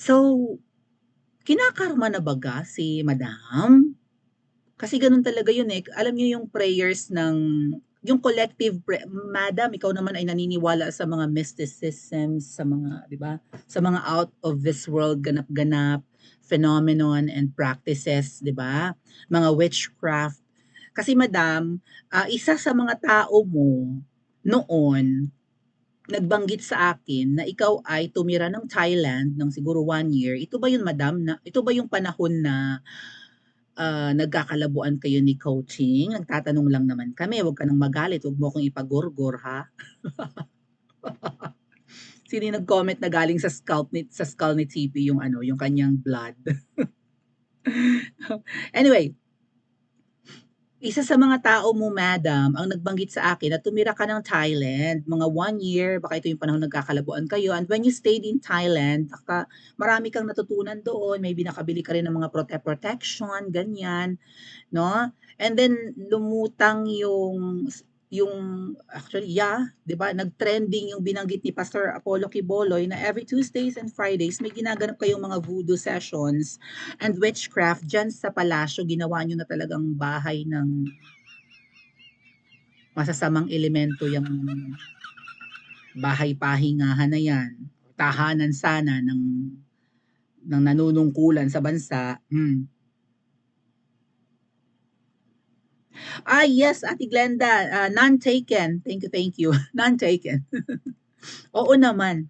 So, kinakarma na baga si madam? Kasi gano'n talaga yun, eh. Alam niyo yung prayers ng yung collective madam, ikaw naman ay naniniwala sa mga mysticisms, sa mga, 'di ba? Sa mga out of this world ganap-ganap, phenomenon and practices, 'di ba? Mga witchcraft. Kasi madam, isa sa mga tao mo noon nagbanggit sa akin na ikaw ay tumira ng Thailand ng siguro 1 year. Ito ba yun madam na ito ba yung panahon na nagkakalabuan kayo ni coaching? Nagtatanong lang naman kami, huwag ka nang magalit, huwag mo akong ipagorgor ha. Sino yung nag-comment na galing sa skull ni TP yung ano, yung kanyang blood. Anyway, isa sa mga tao mo, madam, ang nagbanggit sa akin na tumira ka ng Thailand, mga 1 year, baka ito yung panahon nagkakalabuan kayo. And when you stayed in Thailand, marami kang natutunan doon. Maybe nakabili ka rin ng mga protection, ganyan. No? And then lumutang yung actually yeah, 'di ba? Nag-trending yung binanggit ni Pastor Apollo Quiboloy na every Tuesdays and Fridays may ginaganap kayong mga voodoo sessions and witchcraft diyan sa palasyo. Ginawa niyo na talagang bahay ng masasamang elemento yung bahay pahingahan na yan. Tahanan sana ng nanunungkulan sa bansa. Yes, Ate Glenda, none taken. Thank you, thank you. None taken. Oo naman.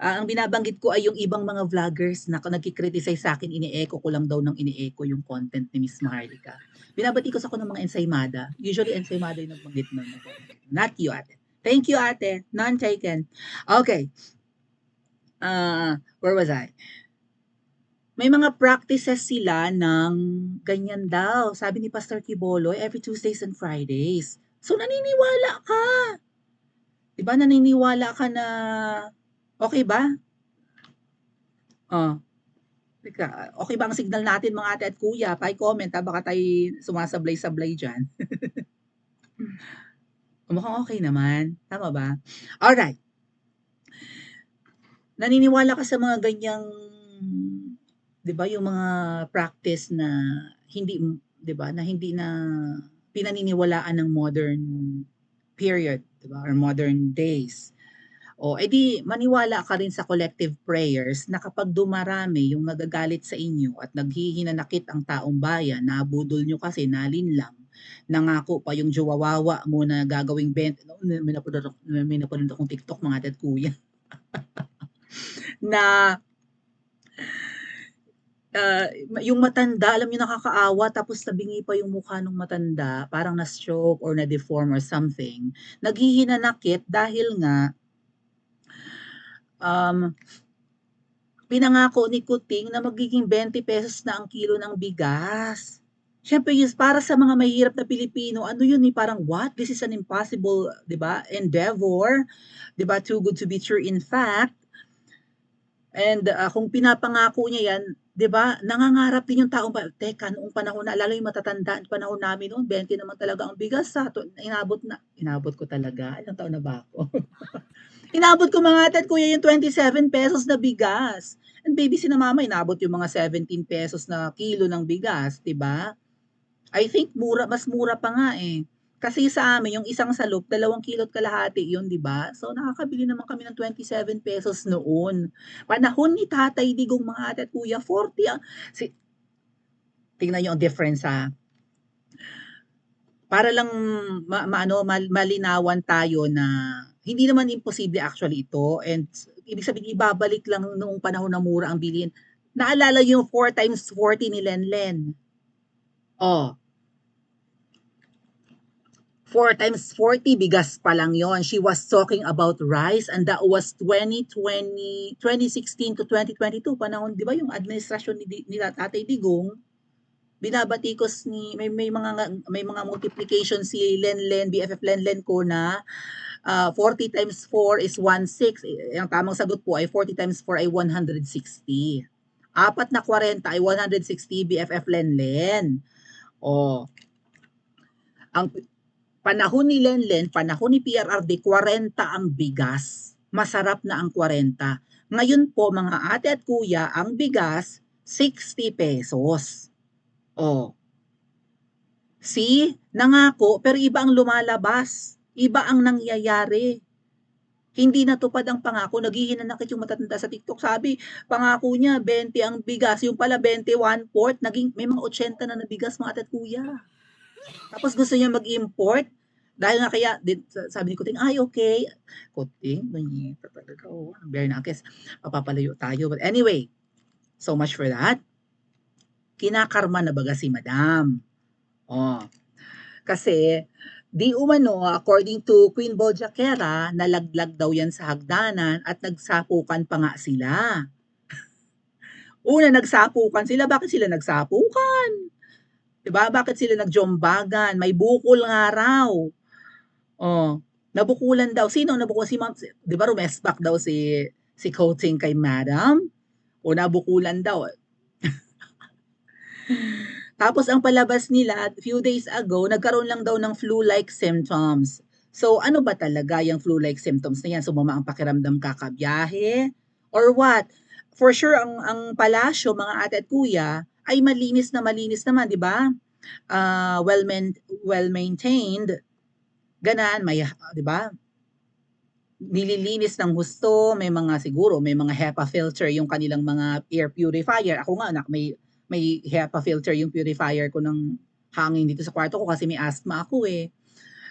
Ang binabanggit ko ay yung ibang mga vloggers na nagki-criticize sa akin, ini-echo ko lang daw ng ini-echo yung content ni Miss Maharlika. Binabati ko sa ko ng mga ensaymada. Usually ensaymada yung nagbanggit nun. Not you, ate. Thank you, ate. None taken. Okay. Where was I? May mga practices sila ng ganyan daw. Sabi ni Pastor Kiboloy, every Tuesdays and Fridays. So, naniniwala ka. Diba, naniniwala ka na okay ba? Oh, teka, okay ba ang signal natin mga ate at kuya? Pa-comment ha, baka tayo sumasablay-sablay dyan. Mukhang okay naman. Tama ba? Alright. Naniniwala ka sa mga ganyang, di ba, yung mga practice na hindi, di ba, na hindi na pinaniniwalaan ng modern period, di ba, or modern days. O, edi maniwala ka rin sa collective prayers na kapag dumarami yung nagagalit sa inyo at naghihinanakit ang taong bayan, nabudol nyo kasi, nalinlang, nangako pa yung jowawawa mo na gagawing may napanood akong TikTok mga ate at kuya, na yung matanda, alam niyo nakakaawa, tapos nabingi pa yung mukha ng matanda, parang na-stroke or na-deform or something. Naghihinanakit dahil nga um, pinangako ni Kuting na magiging 20 pesos na ang kilo ng bigas. Siyempre, yes, para sa mga mahirap na Pilipino, ano yun eh, parang what? This is an impossible, di ba, endeavor, di ba, too good to be true in fact. And kung pinapangako niya yan, 'di ba? Nangangarap din yung taong teka noong panahon na lalo yung matatanda panahon namin noon 20 naman talaga ang bigas sa inabot ko talaga. Ilang taon na ba ako? Inabot ko mga ate at kuya yung 27 pesos na bigas. And baby si na mama inabot yung mga 17 pesos na kilo ng bigas, 'di ba? I think mas mura pa nga eh. Kasi sa amin, yung isang salop, 2 kilot kalahati yun, di ba? So, nakakabili naman kami ng 27 pesos noon. Panahon ni Tatay Digong mga ate at kuya, 40 ang... Tingnan nyo ang difference ha. Para lang malinawan tayo na hindi naman imposible actually ito. And ibig sabihin, ibabalik lang noong panahon na mura ang bilhin. Naalala yung 4 times 40 ni Lenlen. Oh, 4 times 40, bigas pa lang yon. She was talking about rice and that was 2016 to 2022. Panahon, di ba yung administrasyon ni Tatay Digong, binabatikos may mga multiplication si BFF Lenlen ko na 40 times 4 is 16. Ang tamang sagot po ay 40 times 4 ay 160. Apat na 40 ay 160 BFF Lenlen. Oh, ang panahon ni Lenlen, panahon ni PRRD, 40 ang bigas. Masarap na ang 40. Ngayon po mga ate at kuya, ang bigas, 60 pesos. Oh, see? Nangako, pero iba ang lumalabas. Iba ang nangyayari. Hindi natupad ang pangako, naghihinanakit yung matatanda sa TikTok. Sabi, pangako niya, 20 ang bigas. Yung pala, 20, 1/4. Naging, may mga 80 na na bigas, mga ate at kuya. Tapos gusto niya mag-import. Dahil nga kaya, sabi ni Kuting, ay okay. Kuting, manyita talaga. Oh, very nakis. Papapalayo tayo. But anyway, so much for that. Kinakarma na baga si Madam. Oh, kasi, di umano, according to Queen Bojaquera, nalaglag daw yan sa hagdanan at nagsapukan pa nga sila. Una, nagsapukan sila. Bakit sila nagsapukan? Diba? Bakit sila nagjombagan? May bukol nga raw. Oh, nabukulan daw. Sino nabukulan? Si Ma'am, di ba rumespak daw si Coating kay Madam? O nabukulan daw. Tapos ang palabas nila, few days ago, nagkaroon lang daw ng flu-like symptoms. So, ano ba talaga yung flu-like symptoms na yan? Sumama ang pakiramdam kakabiyahe? Or what? For sure, ang palasyo, mga ate at kuya, ay malinis naman, di ba? Well-maintained. Ganan, may, di ba? Nililinis ng husto, may mga siguro, may mga HEPA filter yung kanilang mga air purifier. Ako nga, may HEPA filter yung purifier ko ng hangin dito sa kwarto ko kasi may asthma ako eh.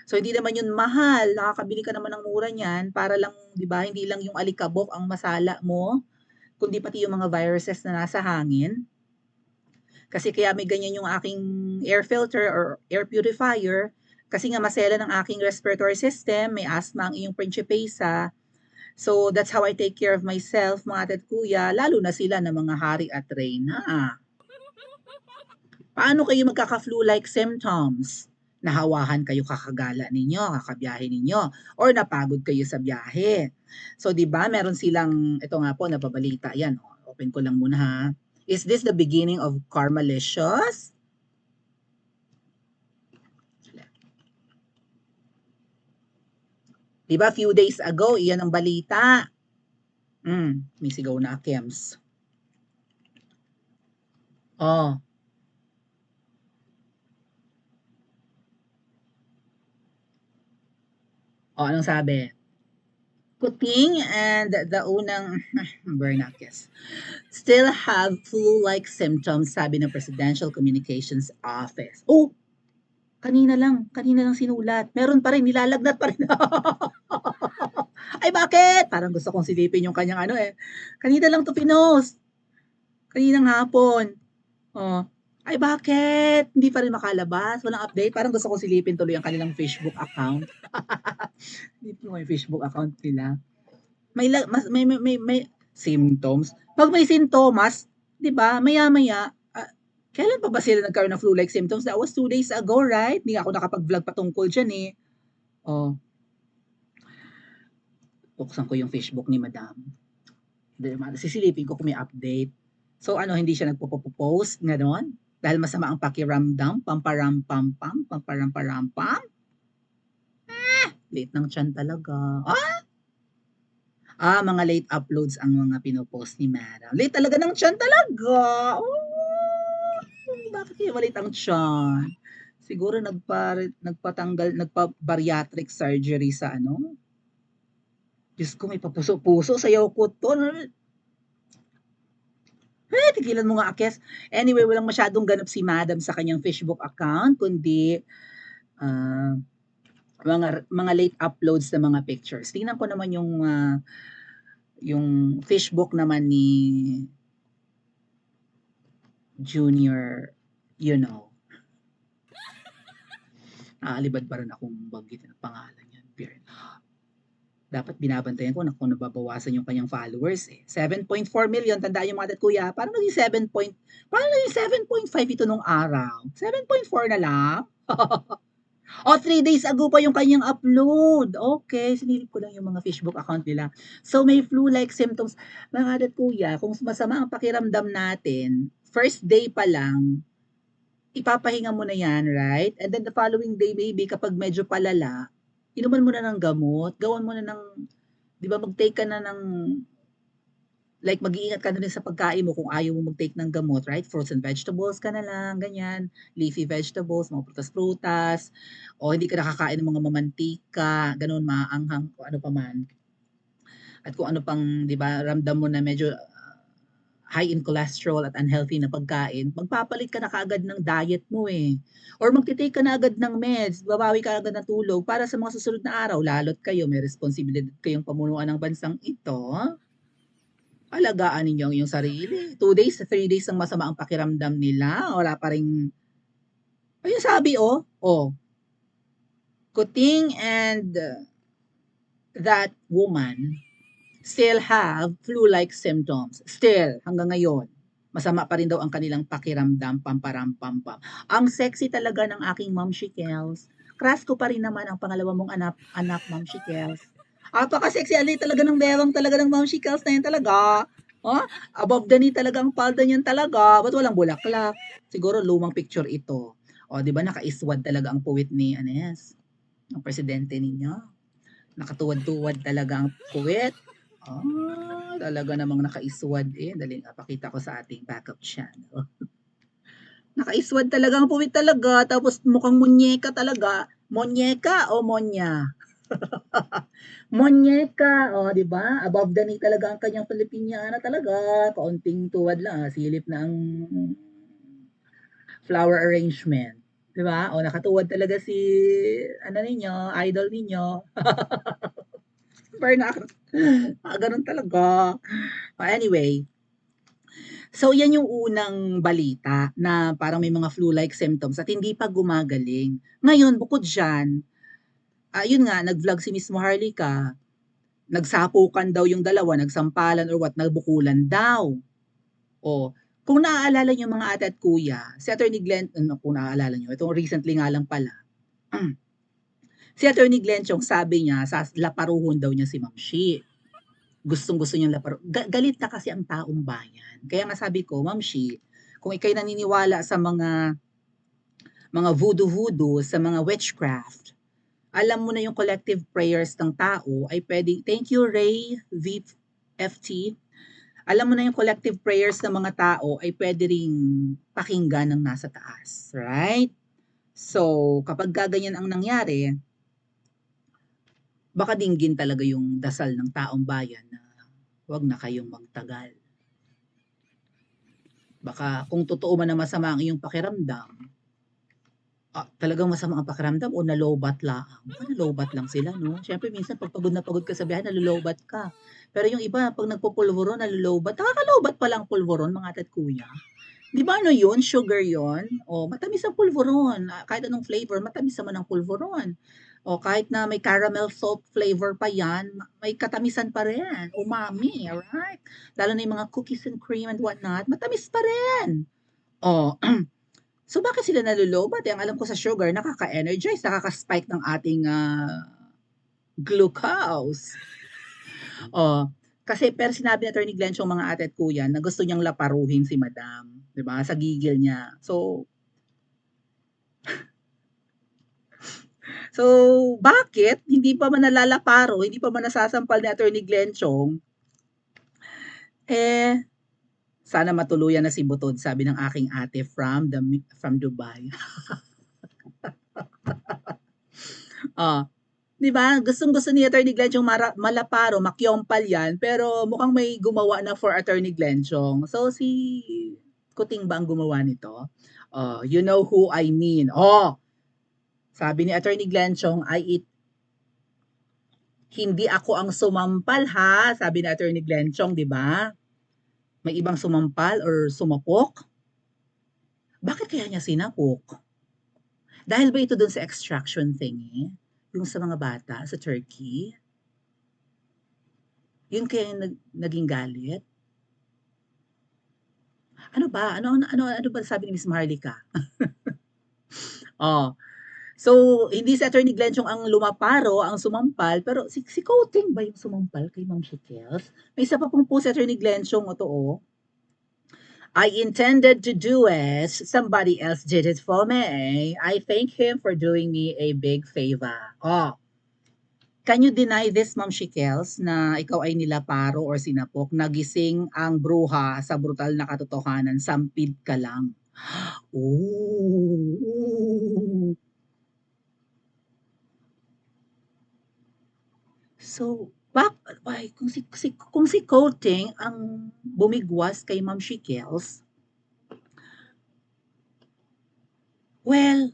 So hindi naman yun mahal, nakakabili ka naman ng mura niyan para lang, 'di ba, hindi lang yung alikabok ang masala mo, kundi pati yung mga viruses na nasa hangin. Kasi kaya may ganyan yung aking air filter or air purifier kasi nga masela ng aking respiratory system, may asthma ang iyong principesa. So that's how I take care of myself, mga ate at kuya, lalo na sila na mga hari at reyna. Paano kayo magkaka-flu-like symptoms? Nahawahan kayo kakagala ninyo, kakabiyahe ninyo, or napagod kayo sa biyahe. So, di ba, meron silang, ito nga po, nababalita, yan, open ko lang muna ha. Is this the beginning of Karmalicious? Di ba, few days ago, iyan ang balita. May sigaw na Kems. Oh. Oh, anong sabi? Kuting and the unang Bernakis still have flu-like symptoms, sabi ng Presidential Communications Office. Oh, kanina lang sinulat. Meron pa rin, nilalagnat pa rin. Ay, bakit? Parang gusto kong silipin yung kanyang ano eh. Kanina lang to pinost. Kaninang hapon. Oh. Ay, bakit? Hindi pa rin makalabas. Walang update. Parang gusto kong silipin tuloy ang kanilang Facebook account. Hindi po yung Facebook account nila. May symptoms. Pag may sintomas, 'di ba? Maya-maya, kailan pa ba sila nagkaroon ng flu-like symptoms? That was 2 days ago, right? Hindi ako nakapag-vlog patungkol diyan eh. Oh, buksan ko yung Facebook ni Madam. Sisilipin ko kung may update. So ano, hindi siya nagpo-post ngayon? Dahil masama ang pakiramdam, pamparam-pam-pam, pamparam-param-pam? Late ng tiyan talaga. Mga late uploads ang mga pinopost ni Madam. Late talaga ng tiyan talaga. Oh, bakit kaya malate ang tiyan? Siguro nagpa-bariatric surgery sa ano? Diyos ko, may papuso-puso. Sayaw ko to. Tigilan mo nga, Akes. Anyway, walang masyadong ganap si Madam sa kanyang Facebook account, kundi mga late uploads na mga pictures. Tingnan ko naman yung Facebook naman ni Junior, you know. Naalibad pa rin akong banggitin ang pangalan niya. Dapat binabantayan ko na kung nababawasan yung kanyang followers eh. 7.4 million, tandaan yung mga tat kuya, parang naging 7.5 ito nung araw. 7.4 na lang. O, 3 days ago pa yung kanyang upload. Okay, sinilip ko lang yung mga Facebook account nila. So, may flu-like symptoms. Mga tat kuya, kung masama ang pakiramdam natin, first day pa lang, ipapahinga mo na yan, right? And then the following day, maybe kapag medyo palala, inuman mo na ng gamot, gawan mo na ng, di ba, mag-take ka na ng Like mag-iingat ka na rin sa pagkain mo kung ayaw mo mag-take ng gamot, right? Fruits and vegetables ka na lang, ganyan. Leafy vegetables, mga prutas-prutas, o hindi ka nakakain ng mga mamantika, gano'n, maanghang, kung ano pa man. At kung ano pang, di ba, ramdam mo na medyo high in cholesterol at unhealthy na pagkain, magpapalit ka na kaagad ng diet mo eh. Or magtitake ka na agad ng meds, babawi ka agad ng tulog para sa mga susunod na araw, lalo't kayo, may responsibilidad kayong pamunuan ng bansang ito, alagaan ninyo ang iyong sarili. 2 days, 3 days ang masama ang pakiramdam nila, wala pa rin, ayun sabi Kuting and that woman still have flu-like symptoms. Still, hanggang ngayon. Masama pa rin daw ang kanilang pakiramdam, pamparampampam. Ang sexy talaga ng aking Ma'am Shikels. Crush ko pa rin naman ang pangalawa mong anak Ma'am Shikels. Apaka-sexy alay talaga ng bewang talaga ng Ma'am Shikels na yan talaga. Oh, above the knee talaga ang palda niyan talaga. Ba't walang bulaklak? Siguro lumang picture ito. O, di ba nakaiswad talaga ang puwit ni Anes, ang presidente ninyo. Nakatuwad-tuwad talaga ang puwit. Talaga namang nakaiswad eh. Dali nga, pakita ko sa ating backup channel. Nakaiswad talaga ang puwit talaga. Tapos mukhang munyeka talaga. Monyeka o monya? Monyeka, di ba? Above the knee talaga ang kanyang Filipiniana talaga. Kaunting tuwad lang, silip na ang flower arrangement. Di ba? Nakatuwad talaga si, ninyo, idol ninyo. Burnout. Ganun talaga. Anyway, so yan yung unang balita na parang may mga flu-like symptoms at hindi pa gumagaling. Ngayon, bukod dyan, yun nga, nag-vlog si Miss Maharlika, nagsapukan daw yung dalawa, nagsampalan or what, nagbukulan daw. Kung naaalala nyo mga ate at kuya, si Atty. Glenn, kung naaalala nyo, itong recently nga lang pala, si Atty. Glenn Chong sabi niya, laparuhon daw niya si Ma'am Shi. Gustong-gusto niyang laparo. Galit na kasi ang taong bayan. Kaya nga sabi ko, Ma'am Shi, kung ikay naniniwala sa mga voodoo-voodoo, sa mga witchcraft, alam mo na yung collective prayers ng tao ay pwedeng, thank you Ray VFT, alam mo na yung collective prayers ng mga tao ay pwede ring pakinggan ng nasa taas. Right? So, kapag gaganyan ang nangyari, baka dinggin talaga yung dasal ng taong bayan na huwag na kayong magtagal. Baka kung totoo man na masama ang iyong pakiramdam, talagang masama ang pakiramdam o nalobat lang. Baka nalobat lang sila, no? Siyempre, minsan pag pagod na pagod ka sa biyahe, nalolobat ka. Pero yung iba, pag nagpupulvoron, nalolobat. Nakakalobat pa lang pulvoron, mga ate at kuya. Di ba ano yun? Sugar yun? Matamis ang pulvoron. Kahit anong flavor, matamis naman ang pulvoron. Kahit na may caramel salt flavor pa yan, may katamisan pa rin. Umami, alright? Lalo na yung mga cookies and cream and whatnot, matamis pa rin. So bakit sila nalulobat? Ang alam ko sa sugar, nakaka-energize, nakaka-spike ng ating glucose. Kasi pero sinabi ni Atty. Glenn yung mga ate at kuya na gusto niyang laparuhin si Madam, 'di ba? Sa gigil niya. So bakit hindi pa man nalalaparo, hindi pa man nasasampal ni Atty. Glenn Chong? Sana matuluyan na si Butod, sabi ng aking ate from Dubai. 'Di ba? Gustong-gusto ni Atty. Glenn yung malaparo, makyompal yan, pero mukhang may gumawa na for Atty. Glenn Chong. So si Kuting ba ang gumawa nito? You know who I mean. Sabi ni Atty. Glenn Chong, hindi ako ang sumampal ha, sabi ni Atty. Glenn Chong, 'di ba? May ibang sumampal or sumapok? Bakit kaya niya sinapok? Dahil ba ito dun sa extraction thingy? Yung sa mga bata sa Turkey? Yun kaya naging galit? Ano ba? Ano ba sabi ni Miss Maharlika? So, hindi si Atty. Glenn yung ang lumaparo, ang sumampal, pero si Kuting ba yung sumampal kay Ma'am Shikels? May isa pa pong po si Atty. Glenn yung I intended to do it. Somebody else did it for me. I thank him for doing me a big favor. Can you deny this, Ma'am Shikels, na ikaw ay nilaparo or sinapok, nagising ang bruha sa brutal na katotohanan, sampid ka lang? Oh. So, kung si Coating ang bumigwas kay Ma'am Shikels, well,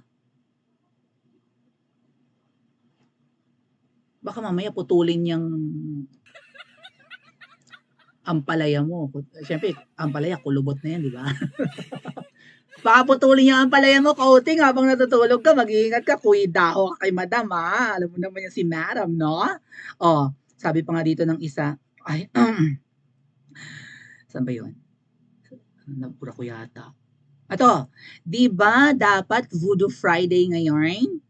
baka mamaya putulin niyang ampalaya mo. Siyempre, ampalaya, kulubot na yan, di ba? Baka putulin niya ang ampalaya mo, Coating, habang natutulog ka, mag-iingat ka, kuidaho ka kay madam, ha? Alam mo naman yan si madam, no? Oh, sabi pa nga dito ng isa, ay, saan ba yun? Nabura ko yata. Ato, di ba dapat Voodoo Friday ngayon?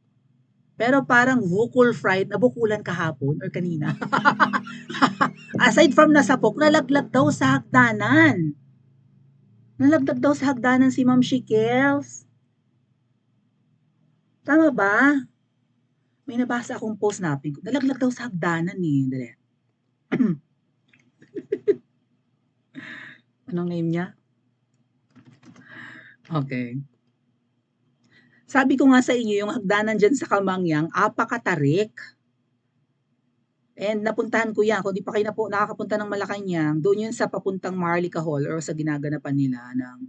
Pero parang Vukul Friday, nabukulan kahapon or kanina. Aside from nasapok, nalaglag daw sa hagdanan. Nalaglag daw sa hagdanan si Ma'am Shikels. Tama ba? May nabasa akong post na, nalaglag daw sa hagdanan eh. Dali. Anong name niya? Okay. Sabi ko nga sa inyo, yung hagdanan dyan sa Kamangyang, apakatarik. And napuntahan ko yan. Kung di pa kayo nakakapunta ng Malacanang, doon yun sa papuntang Marlica Hall or sa ginaganapan nila ng...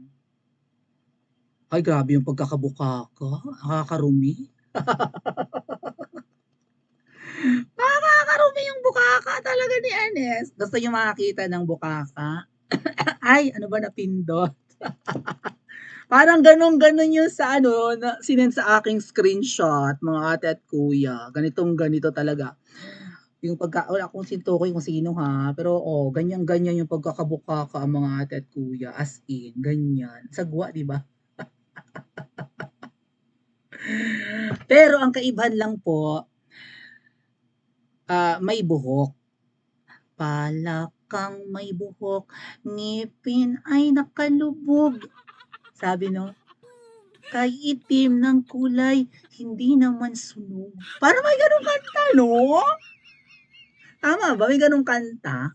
Ay, grabe yung pagkakabukaka. Nakakarumi. Nakakarumi yung bukaka talaga ni Anes. Gusto nyo makakita ng bukaka? Ay, ano ba napindot? Parang ganon-ganon yung sa sinend sa aking screenshot, mga ate at kuya. Ganitong-ganito talaga. Yung wala akong sintukoy kung sino ha, pero ganyan-ganyan yung pagkakabukaka ang mga ate at kuya. As in, ganyan. Sagwa, di ba? Pero ang kaibahan lang po, may buhok. Palakang may buhok, ngipin ay nakalubog. Sabi no, kay itim ng kulay, hindi naman sunog. Parang may ganong kanta, no? Tama ba? May ganong kanta?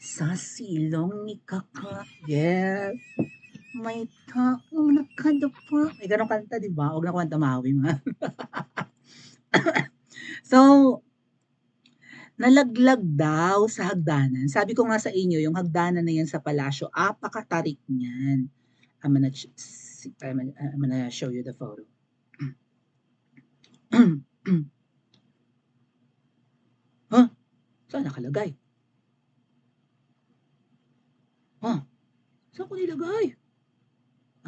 Sa silong ni Kaka, yes. May taong nakadapa. May ganong kanta, di ba? Huwag na kanta mawi, ma. So, nalaglag daw sa hagdanan. Sabi ko nga sa inyo, yung hagdanan na yan sa palasyo, apakatarik niyan. I'm gonna show you the photo. Huh? Saan nakalagay? Huh? Saan ko nilagay?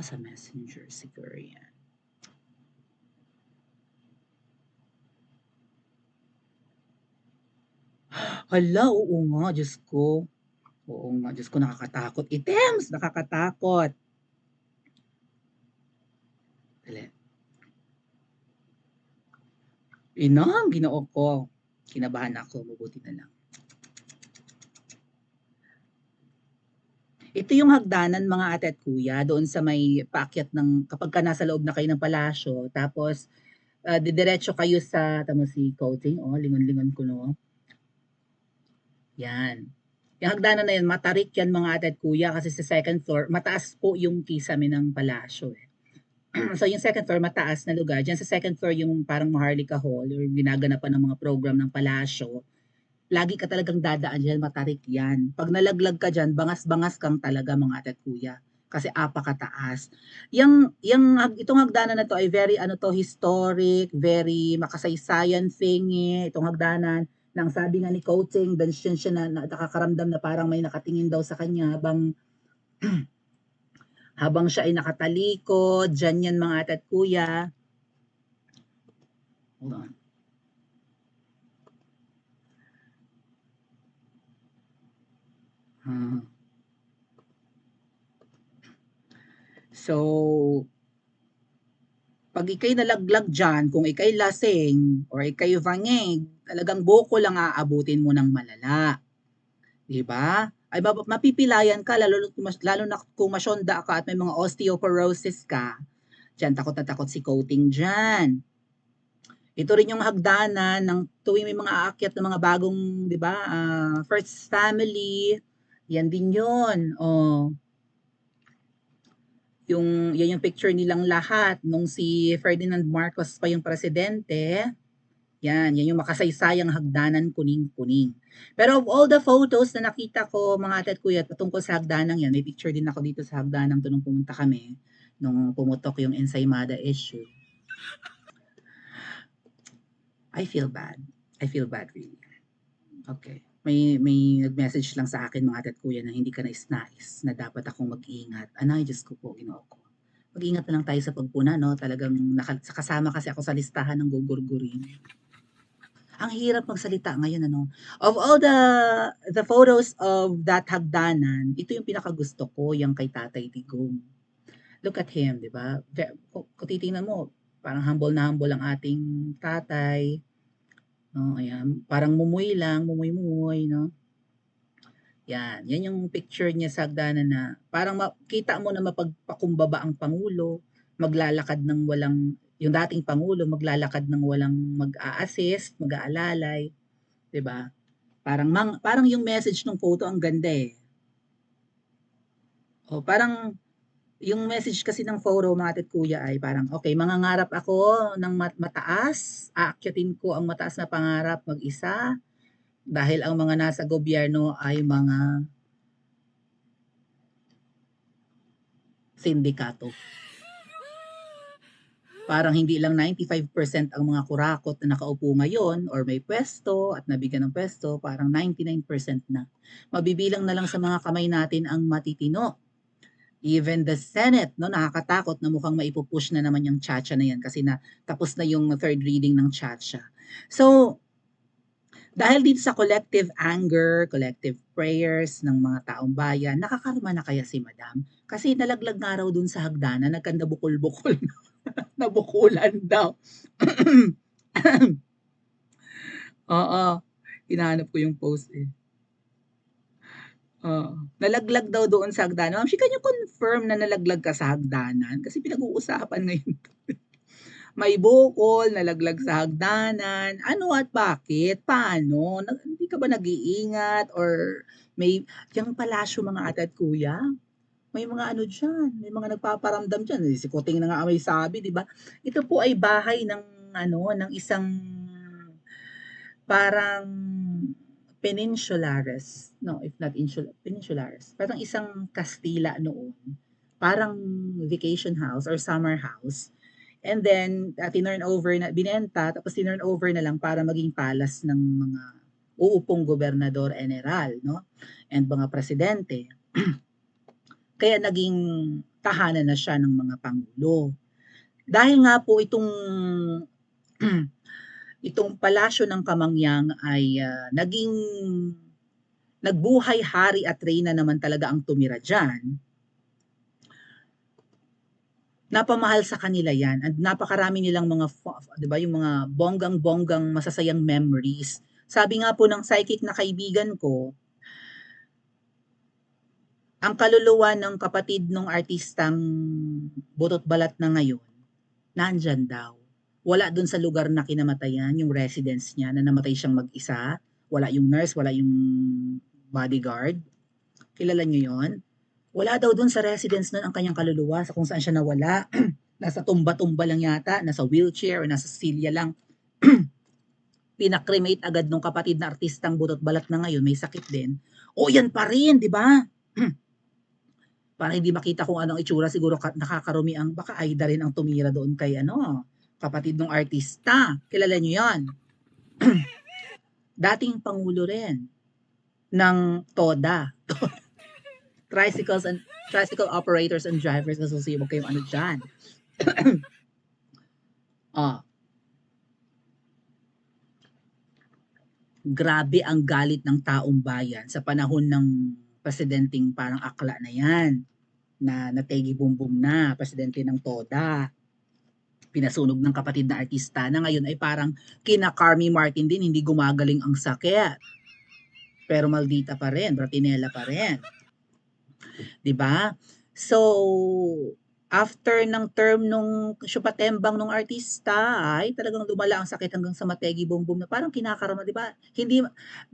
Sa messenger siguro yan. Hala, oo nga, Diyos ko. Oo nga, Diyos ko, nakakatakot. Items, nakakatakot. Dali. Inang, ginoo ko. Kinabahan ako, mabuti na lang. Ito yung hagdanan mga ate at kuya, doon sa may paakyat ng, kapag ka nasa loob na kayo ng palasyo, tapos didiretso kayo sa, tama si Coating, lingon-lingon ko no. Yan. Yung hagdanan na yan, matarik yan mga ate at kuya kasi sa second floor, mataas po yung kisame ng palasyo eh. So yung second floor, mataas na lugar. Diyan sa second floor yung parang Maharlika Hall or ginaganapan ng mga program ng palasyo. Lagi ka talagang dadaan dyan, matarik yan. Pag nalaglag ka dyan, bangas-bangas kang talaga mga ate at kuya. Kasi apakataas. Itong hagdanan na to ay very historic, very makasaysayan thingy, itong hagdanan. Nang sabi nga ni Coating, dan siya na nakakaramdam na parang may nakatingin daw sa kanya habang siya ay nakatalikod, dyan yan mga ate at kuya. Hold on. So, pag ikay nalaglag dyan, kung ikay lasing or ikay vangig, talagang buko lang aabutin mo ng malala. Diba? Ay mapipilayan ka, lalo na kung masyonda ka at may mga osteoporosis ka. Diyan, takot na takot si Coating dyan. Ito rin yung hagdanan ng tuwing may mga aakyat na mga bagong, 'di ba, first family, yan din yun. Oh, yan yung picture nilang lahat nung si Ferdinand Marcos pa yung presidente. Yan yung makasaysayang hagdanan kuning-kuning. Pero of all the photos na nakita ko, mga ate at kuya, tungkol sa hagdanang yan, may picture din ako dito sa hagdanang to nung pumunta kami, nung pumutok yung Ensaymada issue. I feel bad. I feel bad really. Okay. May nag-message lang sa akin mga ate at kuya na hindi ka nais-nais na dapat akong mag-ingat. Anay, Diyos ko po, Ginoo ko. Mag-ingat na lang tayo sa pagpuna, no? Talagang kasama kasi ako sa listahan ng gugurgurin. Ang hirap magsalita ngayon, ano? Of all the photos of that hagdanan, ito yung pinakagusto ko, yung kay Tatay Digong. Look at him, di ba? Kung titingnan mo, parang humble na humble ang ating tatay. No, ayan. Parang mumuy-mumoy, no? Yan yung picture niya sa hagdanan na parang kita mo na mapagpakumbaba ang Pangulo, maglalakad ng walang, yung dating Pangulo, maglalakad ng walang mag-a-assist, mag-aalalay, 'di ba? Parang yung message ng photo ang ganda eh. O parang yung message kasi ng photo mga ate at kuya ay parang okay, mangangarap ako ng mataas, aakyatin ko ang mataas na pangarap mag-isa dahil ang mga nasa gobyerno ay mga sindikato. Parang hindi lang 95% ang mga kurakot na nakaupo ngayon or may pwesto at nabigyan ng pwesto, parang 99% na. Mabibilang na lang sa mga kamay natin ang matitino. Even the Senate, no, nakakatakot na mukhang maipupush na naman yung Chacha na yan kasi na tapos na yung third reading ng Chacha. So, dahil dito sa collective anger, collective prayers ng mga taong bayan, nakakarma na kaya si Madam? Kasi nalaglag nga raw dun sa hagdanan, nagkanda bukol-bukol nabukulan daw. Oo, hinahanap ko yung post eh. Nalaglag daw doon sa hagdanan. Ma'am, can you confirm na nalaglag ka sa hagdanan? Kasi pinag-uusapan ngayon. May bukol, nalaglag sa hagdanan. Ano at bakit? Paano? Hindi ka ba nag-iingat? Or may, yung palasyo mga ate at kuya, may mga ano dyan, may mga nagpaparamdam dyan. Si Kuting na nga may sabi, di ba? Ito po ay bahay ng, ano, ng isang parang peninsulares. No, if not peninsulares. Parang isang Kastila noon. Parang vacation house or summer house. And then, tinurn over na, binenta, tapos tinurn over na lang para maging palace ng mga uupong gobernador general, no? And mga presidente. Kaya naging tahanan na siya ng mga pangulo. Dahil nga po itong palasyo ng Kamangyang ay naging nagbuhay hari at reyna naman talaga ang tumira dyan. Napamahal sa kanila yan at napakarami nilang mga, di ba, yung mga bonggang-bonggang masasayang memories. Sabi nga po ng psychic na kaibigan ko, ang kaluluwa ng kapatid ng artistang butot balat na ngayon, nandyan daw. Wala dun sa lugar na kinamatayan, yung residence niya, na namatay siyang mag-isa. Wala yung nurse, wala yung bodyguard. Kilala niyo yon? Wala daw dun sa residence nun ang kanyang kaluluwa, sa kung saan siya nawala. Nasa tumba-tumba lang yata, nasa wheelchair o nasa silya lang. Pinakremate agad nung kapatid na artistang butot balat na ngayon, may sakit din. O yan pa rin, di ba? Para hindi makita kung anong itsura, siguro nakakarumi ang, baka Aida rin ang tumira doon kay kapatid ng artista. Kilala niyo yan? Dating pangulo rin ng TODA. Tricycle Operators and Drivers Association. Huwag kayong ano dyan. Grabe ang galit ng taong bayan sa panahon ng presidenteng parang akla na yan, na nategi bumbum na, presidente ng TODA. Pinasunog ng kapatid na artista na ngayon ay parang kina Carmi Martin din, hindi gumagaling ang sakit. Pero maldita pa rin, Bratinella pa rin. 'Di ba? So, after ng term nung syupatembang nung artista, ay talagang lumala ang sakit hanggang sa mategi bumbum na parang kinakarama, 'di ba? Hindi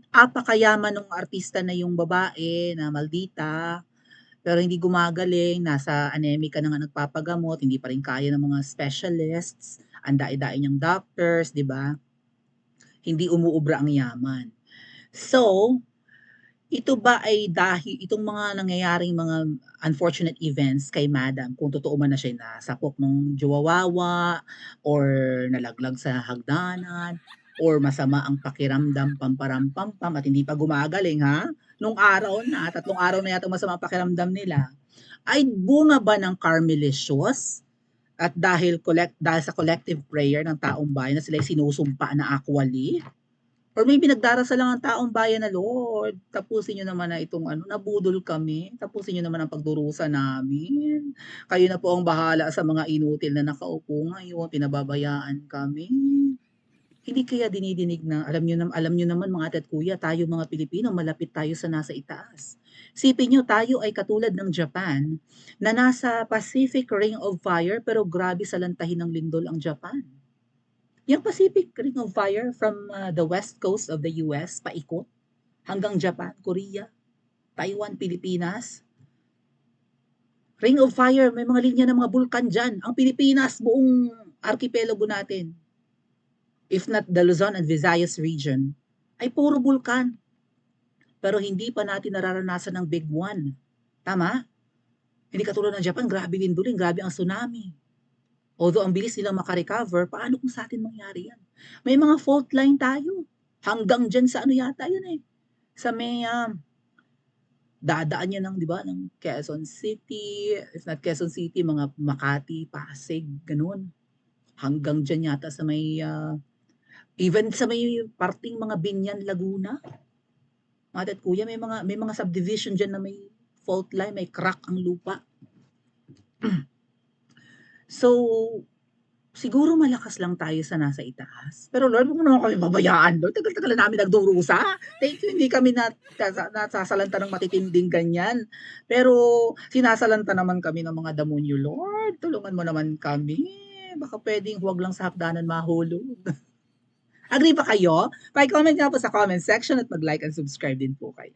apakayaman nung artista na yung babae na maldita, pero hindi gumagaling, nasa anemic na nga nagpapagamot, hindi pa rin kaya ng mga specialists, ang dai-dai niyang doctors, 'di ba? Hindi umuubra ang yaman. So, ito ba ay dahil itong mga nangyayaring mga unfortunate events kay madam, kung totoo man na siya'y nasapok nung jowawawa or nalaglag sa hagdanan or masama ang pakiramdam pamparampampam at hindi pa gumagaling ha, nung araw na, 3 araw na yatang masama ang pakiramdam nila, ay bunga ba ng Carmelicious at dahil sa collective prayer ng taong bayan na sila'y sinusumpa na actually? Or may pinagdarasal lang ang taong bayan na, "Lord, tapusin niyo naman na itong ano, nabudol kami. Tapusin niyo naman ang pagdurusa namin. Kayo na po ang bahala sa mga inutil na nakaupo ngayon, pinababayaan kami." Hindi kaya dinidinig na alam niyo naman mga ate at kuya, tayo mga Pilipino malapit tayo sa nasa itaas. Isipin niyo tayo ay katulad ng Japan na nasa Pacific Ring of Fire pero grabe salantahin ng lindol ang Japan. Yung Pacific Ring of Fire from the west coast of the US, paikot, hanggang Japan, Korea, Taiwan, Pilipinas. Ring of Fire, may mga linya ng mga bulkan dyan. Ang Pilipinas, buong archipelago natin, if not the Luzon and Visayas region, ay puro bulkan. Pero hindi pa natin nararanasan ng big one. Tama? Hindi katulad ng Japan, grabe lindolin, grabe ang tsunami. Although ang bilis nilang makarecover, paano kung sa atin mangyari yan? May mga fault line tayo. Hanggang dyan sa ano yata yun eh. Sa may dadaan niya ng, di ba, ng Quezon City, if not Quezon City, mga Makati, Pasig, ganun. Hanggang dyan yata sa may, even sa may parting mga Binyan, Laguna. Mga at kuya, may mga subdivision dyan na may fault line, may crack ang lupa. So, siguro malakas lang tayo sa nasa itaas. Pero Lord, huwag mo naman kami babayaan, Lord. Tagal-tagal na namin nagdurusa. Thank you, hindi kami nasasalanta ng matitinding ganyan. Pero sinasalanta naman kami ng mga damonyo, Lord. Tulungan mo naman kami. Baka pwedeng huwag lang sa hagdanan mahulog. Agree ba kayo? Pa-comment nga po sa comment section at mag-like and subscribe din po kayo.